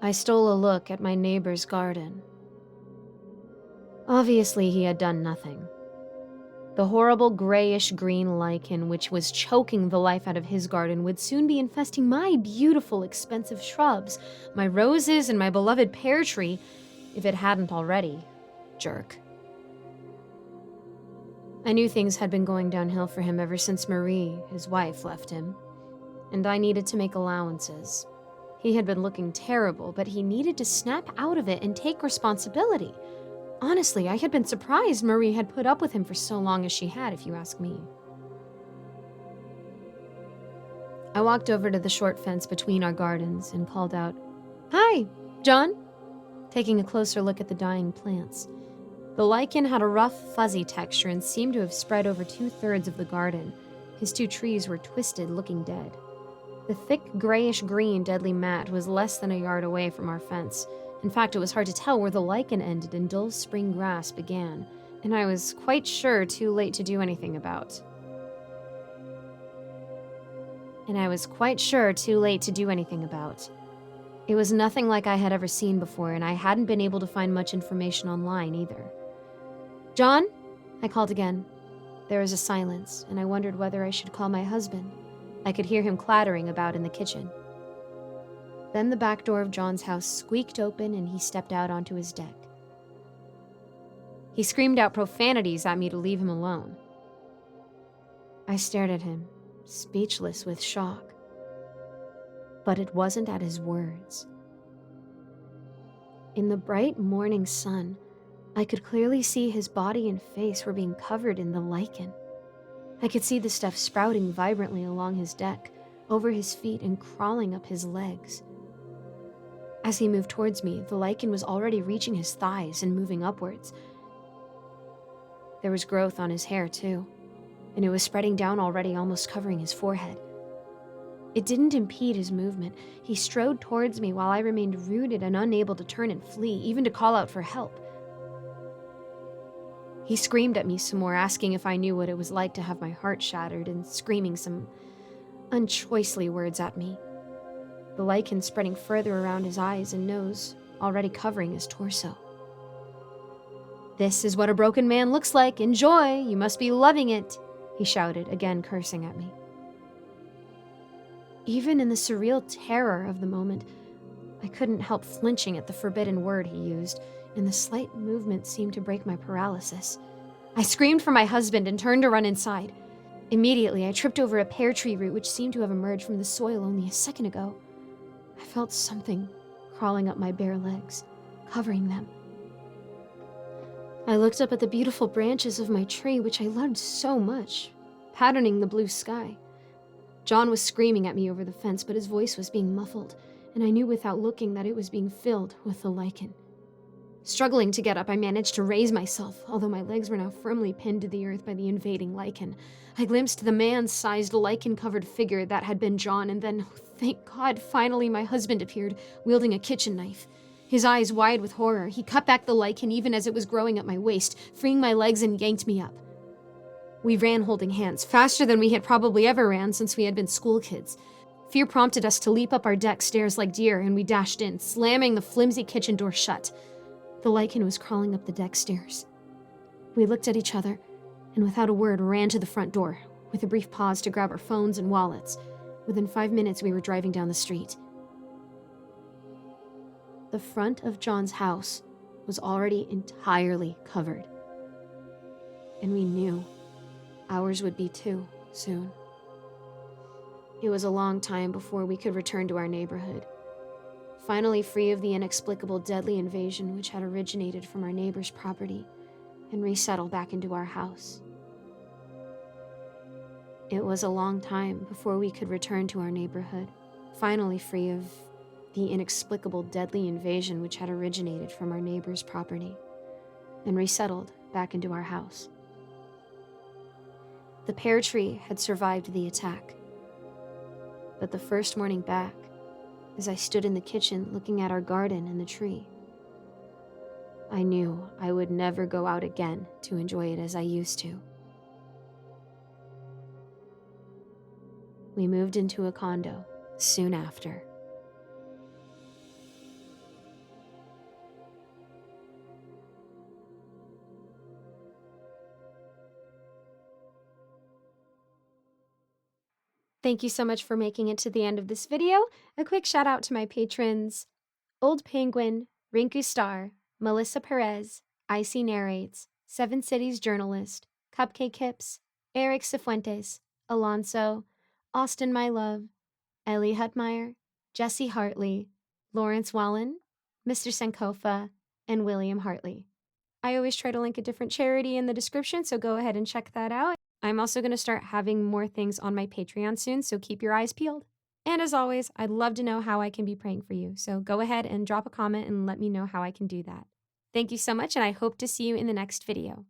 I stole a look at my neighbor's garden. Obviously, he had done nothing. The horrible grayish-green lichen which was choking the life out of his garden would soon be infesting my beautiful, expensive shrubs, my roses and my beloved pear tree, if it hadn't already. Jerk. I knew things had been going downhill for him ever since Marie, his wife, left him, and I needed to make allowances. He had been looking terrible, but he needed to snap out of it and take responsibility. Honestly, I had been surprised Marie had put up with him for so long as she had, if you ask me. I walked over to the short fence between our gardens and called out, "Hi, John," taking a closer look at the dying plants. The lichen had a rough, fuzzy texture and seemed to have spread over 2/3 of the garden. His 2 trees were twisted, looking dead. The thick, grayish-green deadly mat was less than a yard away from our fence. In fact, it was hard to tell where the lichen ended and dull spring grass began, and I was quite sure too late to do anything about. It was nothing like I had ever seen before, and I hadn't been able to find much information online either. "John?" I called again. There was a silence, and I wondered whether I should call my husband. I could hear him clattering about in the kitchen. Then the back door of John's house squeaked open and he stepped out onto his deck. He screamed out profanities at me to leave him alone. I stared at him, speechless with shock. But it wasn't at his words. In the bright morning sun, I could clearly see his body and face were being covered in the lichen. I could see the stuff sprouting vibrantly along his deck, over his feet, and crawling up his legs. As he moved towards me, the lichen was already reaching his thighs and moving upwards. There was growth on his hair, too, and it was spreading down already, almost covering his forehead. It didn't impede his movement. He strode towards me while I remained rooted and unable to turn and flee, even to call out for help. He screamed at me some more, asking if I knew what it was like to have my heart shattered, and screaming some unchoicely words at me. The lichen spreading further around his eyes and nose, already covering his torso. "This is what a broken man looks like. Enjoy! You must be loving it!" he shouted, again cursing at me. Even in the surreal terror of the moment, I couldn't help flinching at the forbidden word he used, and the slight movement seemed to break my paralysis. I screamed for my husband and turned to run inside. Immediately, I tripped over a pear tree root which seemed to have emerged from the soil only a second ago. I felt something crawling up my bare legs, covering them. I looked up at the beautiful branches of my tree, which I loved so much, patterning the blue sky. John was screaming at me over the fence, but his voice was being muffled, and I knew without looking that it was being filled with the lichen. Struggling to get up, I managed to raise myself, although my legs were now firmly pinned to the earth by the invading lichen. I glimpsed the man-sized lichen-covered figure that had been John, and then, oh, thank God, finally my husband appeared, wielding a kitchen knife. His eyes wide with horror, he cut back the lichen even as it was growing at my waist, freeing my legs and yanked me up. We ran holding hands, faster than we had probably ever ran since we had been school kids. Fear prompted us to leap up our deck stairs like deer, and we dashed in, slamming the flimsy kitchen door shut. The lichen was crawling up the deck stairs. We looked at each other, and without a word ran to the front door, with a brief pause to grab our phones and wallets. Within 5 minutes, we were driving down the street. The front of John's house was already entirely covered. And we knew ours would be too, soon. It was a long time before we could return to our neighborhood, finally free of the inexplicable deadly invasion which had originated from our neighbor's property, and resettle back into our house. It was a long time before we could return to our neighborhood, finally free of the inexplicable deadly invasion which had originated from our neighbor's property, and resettled back into our house. The pear tree had survived the attack, but the first morning back, as I stood in the kitchen looking at our garden and the tree, I knew I would never go out again to enjoy it as I used to. We moved into a condo soon after. Thank you so much for making it to the end of this video. A quick shout out to my patrons, Old Penguin, Rinku Star, Melissa Perez, Icy Narrates, Seven Cities Journalist, Cupcake Hips, Eric Cifuentes, Alonso, Austin My Love, Ellie Hutmeyer, Jesse Hartley, Lawrence Wallen, Mr. Sankofa, and William Hartley. I always try to link a different charity in the description, so go ahead and check that out. I'm also going to start having more things on my Patreon soon, so keep your eyes peeled. And as always, I'd love to know how I can be praying for you, so go ahead and drop a comment and let me know how I can do that. Thank you so much, and I hope to see you in the next video.